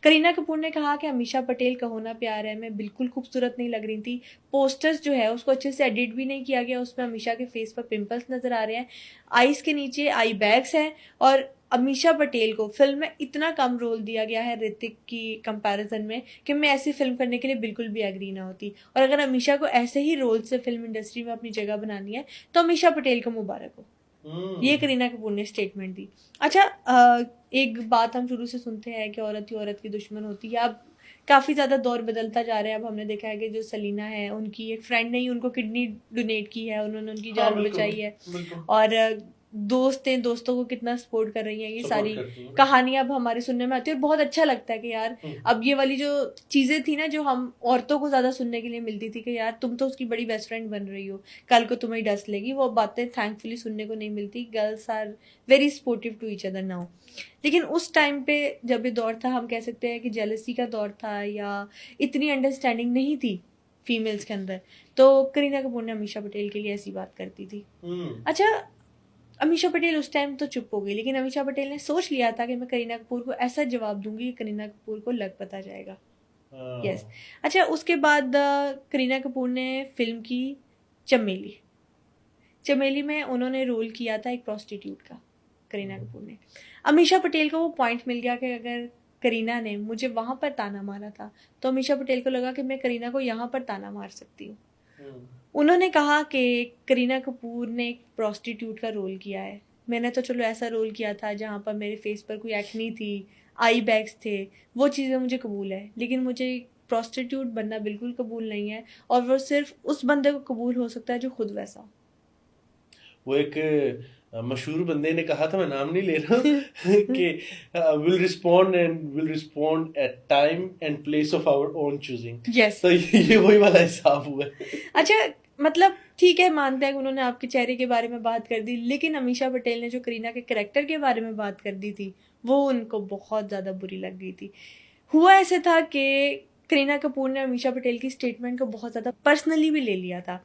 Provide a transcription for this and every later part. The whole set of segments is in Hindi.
करीना कपूर ने कहा कि अमीषा पटेल का होना प्यार है मैं बिल्कुल खूबसूरत नहीं लग रही थी। पोस्टर्स जो है उसको अच्छे से एडिट भी नहीं किया गया, उसमें अमीषा के फेस पर पिंपल्स नजर आ रहे हैं, आईज के नीचे आई बैग्स हैं, और अमीषा पटेल को फिल्म में इतना कम रोल दिया गया है ऋतिक की कंपैरिजन में कि मैं ऐसी फिल्म करने के लिए बिल्कुल भी एग्री ना होती। और अगर अमीषा को ऐसे ही रोल से फिल्म इंडस्ट्री में अपनी जगह बनानी है तो अमीषा पटेल को मुबारक हो। ये करीना कपूर ने स्टेटमेंट दी। अच्छा, एक बात हम शुरू से सुनते हैं कि औरत ही औरत की दुश्मन होती है। अब काफ़ी ज़्यादा दौर बदलता जा रहा है। अब हमने देखा है कि जो सलीना है उनकी एक फ्रेंड ने ही उनको किडनी डोनेट की है, उन्होंने उनकी जान बचाई है। और दोस्त हैं, दोस्तों को कितना सपोर्ट कर रही हैं, ये सारी कहानियां अब हमारे सुनने में आती है और बहुत अच्छा लगता है कि यार अब ये वाली जो चीज़ें थी ना जो हम औरतों को ज़्यादा सुनने के लिए मिलती थी कि यार तुम तो उसकी बड़ी बेस्ट फ्रेंड बन रही हो, कल को तुम्हें डस लेगी, वो बातें थैंकफुली सुनने को नहीं मिलती। Girls are very supportive to each other now. लेकिन उस टाइम पे जब ये दौर था, हम कह सकते हैं कि जेलसी का दौर था या इतनी अंडरस्टैंडिंग नहीं थी फीमेल्स के अंदर, तो करीना कपूर ने अमीषा पटेल के लिए ऐसी बात करती थी। अच्छा, अमीषा पटेल उस टाइम तो चुप हो गई, लेकिन अमीषा पटेल ने सोच लिया था कि मैं करीना कपूर को ऐसा जवाब दूंगी कि करीना कपूर को लग पता जाएगा। यस। अच्छा, उसके बाद करीना कपूर ने फिल्म की चमेली। चमेली में उन्होंने रोल किया था एक प्रोस्टिट्यूट का, करीना कपूर ने। अमीषा पटेल को वो पॉइंट मिल गया कि अगर करीना ने मुझे वहां पर ताना मारा था तो अमीषा पटेल को लगा कि मैं करीना को यहाँ पर ताना मार सकती हूँ। उन्होंने कहा कि करीना कपूर ने एक प्रोस्टिट्यूट का रोल किया है, मैंने तो चलो ऐसा रोल किया था जहाँ पर मेरे फेस पर कोई एक्नी थी, आई बैग्स थे, वो चीज़ें मुझे कबूल है, लेकिन मुझे प्रोस्टिट्यूट बनना बिल्कुल कबूल नहीं है। और वो सिर्फ उस बंदे को कबूल हो सकता है जो खुद वैसा हो। वो एक मशहूर बंदे ने कहा था, मैं नाम नहीं ले रहा कि will respond at time and place of our own choosing. Yes. तो ये वही वाला हिसाब हुआ है। अच्छा, मतलब ठीक है, मानते हैं कि उन्होंने आपके चेहरे के बारे में बात कर दी, लेकिन अमीषा पटेल ने जो करीना के कैरेक्टर के बारे में बात कर दी थी वो उनको बहुत ज़्यादा बुरी लग गई थी। हुआ ऐसे था कि करीना कपूर ने अमीषा पटेल की स्टेटमेंट को बहुत ज़्यादा पर्सनली भी ले लिया था।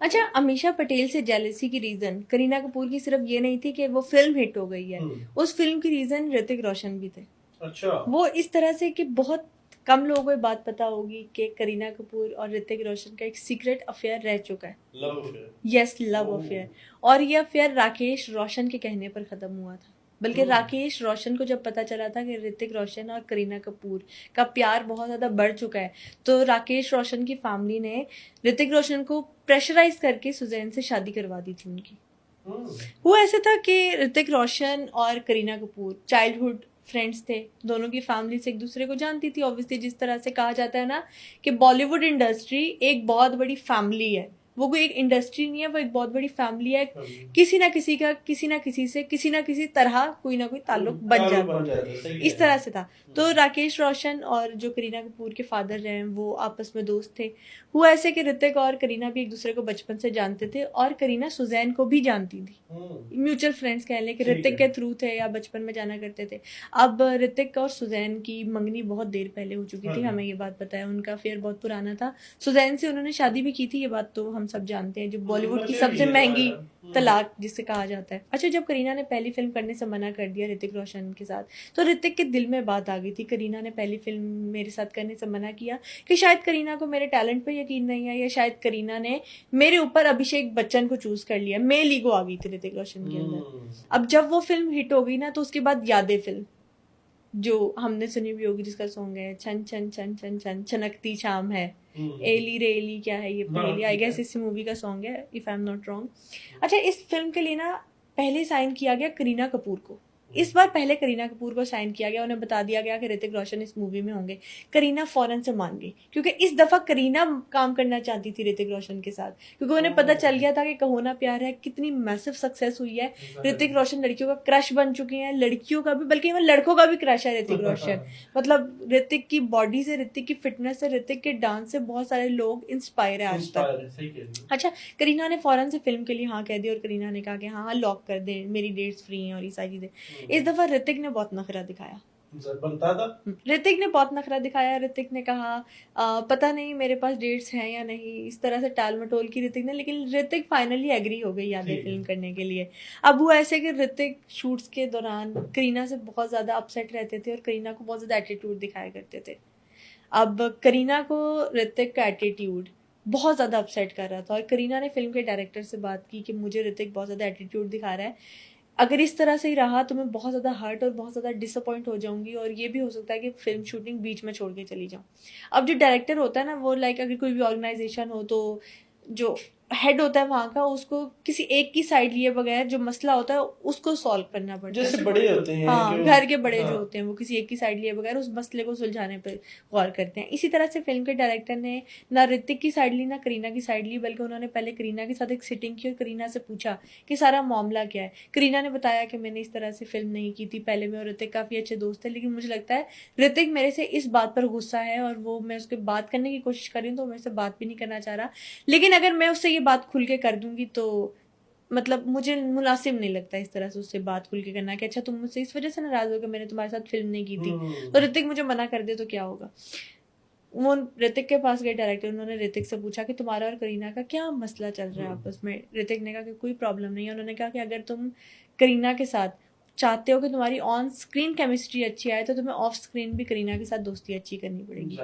अच्छा, अमीषा पटेल से जेलसी की रीज़न करीना कपूर की सिर्फ ये नहीं थी कि वो फिल्म हिट हो गई है, उस फिल्म की रीज़न ऋतिक रोशन भी थे। अच्छा। वो इस तरह से कि बहुत कम लोगों को बात पता होगी कि करीना कपूर और ऋतिक रोशन का एक सीक्रेट अफेयर रह चुका है। Love affair. Yes, love affair. और ये अफेयर राकेश रोशन के कहने पर ख़त्म हुआ था। बल्कि राकेश रोशन को जब पता चला था कि ऋतिक रोशन और करीना कपूर का प्यार बहुत ज़्यादा बढ़ चुका है, तो राकेश रोशन की फैमिली ने ऋतिक रोशन को प्रेशराइज करके सुजैन से शादी करवा दी थी उनकी। वो ऐसे था कि ऋतिक रोशन और करीना कपूर चाइल्डहुड फ्रेंड्स थे, दोनों की फैमिली से एक दूसरे को जानती थी। ऑब्वियसली जिस तरह से कहा जाता है ना कि बॉलीवुड इंडस्ट्री एक बहुत बड़ी फैमिली है, वो कोई एक इंडस्ट्री नहीं है, वो एक बहुत बड़ी फैमिली है। किसी ना किसी का किसी ना किसी से किसी ना किसी तरह कोई ना कोई ताल्लुक बन जाता है, इस तरह से था। तो राकेश रोशन और जो करीना कपूर के फादर हैं वो आपस में दोस्त थे। हुआ ऐसे कि ऋतिक और करीना भी एक दूसरे को बचपन से जानते थे और करीना सुजैन को भी जानती थी, म्यूचुअल फ्रेंड्स कह लें कि ऋतिक के थ्रू थे या बचपन में जाना करते थे। अब ऋतिक और सुजैन की मंगनी बहुत देर पहले हो चुकी थी, हमें ये बात पता है, उनका अफेयर बहुत पुराना था। सुजैन से उन्होंने शादी भी की थी, ये बात तो हम सब जानते हैं, जो बॉलीवुड की सबसे महंगी तलाक जिसे कहा जाता है। अच्छा, जब करीना ने पहली फिल्म करने से मना कर दिया ऋतिक रोशन के साथ, तो ऋतिक के दिल में बात आ गई थी, करीना ने पहली फिल्म मेरे साथ करने से मना किया कि शायद करीना को मेरे टैलेंट पे यकीन नहीं है, या शायद करीना ने मेरे ऊपर अभिषेक बच्चन को चूज कर लिया। मेल ईगो आ गई थी ऋतिक रोशन के अंदर। अब जब वो फिल्म हिट हो गई ना, तो उसके बाद यादें फिल्म जो हमने सुनी भी होगी, जिसका सॉन्ग है छन छन छन छन छन छनकती शाम है, एली रे एली क्या है ये पहेली, आई गेस इसी मूवी का सॉन्ग है if I am not wrong. अच्छा, इस फिल्म के लिए ना पहले साइन किया गया करीना कपूर को, इस बार पहले करीना कपूर को साइन किया गया, उन्हें बता दिया गया कि ऋतिक रोशन इस मूवी में होंगे। करीना फौरन से मान गई, क्योंकि इस दफा करीना काम करना चाहती थी ऋतिक रोशन के साथ, क्योंकि उन्हें पता चल गया था कि कहो ना प्यार है कितनी मैसिव सक्सेस हुई है। ऋतिक रोशन लड़कियों का क्रश बन चुके हैं, लड़कियों का भी, बल्कि लड़कों का भी क्रश है ऋतिक रोशन। मतलब ऋतिक की बॉडी से, ऋतिक की फिटनेस से, ऋतिक के डांस से बहुत सारे लोग इंस्पायर है आज तक। अच्छा, करीना ने फौरन से फिल्म के लिए हाँ कह दी और करीना ने कहा कि हाँ लॉक कर दें, मेरी डेट्स फ्री हैं और ये सारी चीजें। इस दफा ऋतिक ने बहुत नखरा दिखाया, बनता था। ऋतिक ने बहुत नखरा दिखाया। ऋतिक ने कहा पता नहीं मेरे पास डेट्स हैं या नहीं, इस तरह से टाल मटोल की ऋतिक ने, लेकिन ऋतिक फाइनली एग्री हो गई यादें ठीक। फिल्म करने के लिए। अब हुआ ऐसे कि ऋतिक शूट्स के दौरान करीना से बहुत ज़्यादा अपसेट रहते थे और करीना को बहुत ज़्यादा एटीट्यूड दिखाया करते थे। अब करीना को ऋतिक का एटीट्यूड बहुत ज़्यादा अपसेट कर रहा था और करीना ने फिल्म के डायरेक्टर से बात की कि मुझे ऋतिक बहुत ज़्यादा एटीट्यूड दिखा रहा है, अगर इस तरह से ही रहा तो मैं बहुत ज़्यादा हर्ट और बहुत ज़्यादा डिसअपॉइंट हो जाऊंगी और ये भी हो सकता है कि फिल्म शूटिंग बीच में छोड़ के चली जाऊँ। अब जो डायरेक्टर होता है ना, वो लाइक अगर कोई भी ऑर्गेनाइजेशन हो तो जो हेड होता है वहाँ का, उसको किसी एक की साइड लिए बगैर जो मसला होता है उसको सॉल्व करना पड़ता है। जैसे बड़े होते हैं हाँ, जो घर के बड़े हाँ। जो होते हैं वो किसी एक की साइड लिए बगैर उस मसले को सुलझाने पर गौर करते हैं। इसी तरह से फिल्म के डायरेक्टर ने ना ऋतिक की साइड ली ना करीना की साइड ली, बल्कि उन्होंने पहले करीना के साथ एक सिटिंग की और करीना से पूछा कि सारा मामला क्या है। करीना ने बताया कि मैंने इस तरह से फिल्म नहीं की थी, पहले मैं और ऋतिक काफ़ी अच्छे दोस्त थे, लेकिन मुझे लगता है ऋतिक मेरे से इस बात पर गुस्सा है और वो मैं उसके बात करने की कोशिश कर रही हूँ तो मेरे से बात भी नहीं करना चाह रहा, लेकिन अगर मैं उससे ये बात खुल के कर दूंगी तो मतलब मुझे मुनासिब नहीं लगता इस तरह से उससे बात खुल के करना कि अच्छा तुम मुझसे इस वजह से नाराज हो कि मैंने तुम्हारे साथ फिल्म नहीं की थी, तो ऋतिक मुझे मना कर दे तो क्या होगा। वो ऋतिक के पास गए डायरेक्टर, उन्होंने ऋतिक से पूछा कि तुम्हारा और करीना का क्या मसला चल रहा है आपस में। ऋतिक ने कहा कि कोई प्रॉब्लम नहीं है। उन्होंने कहा कि अगर तुम करीना के साथ चाहते हो कि तुम्हारी ऑन स्क्रीन केमिस्ट्री अच्छी आए तो तुम्हें ऑफ स्क्रीन भी करीना के साथ दोस्ती अच्छी करनी पड़ेगी।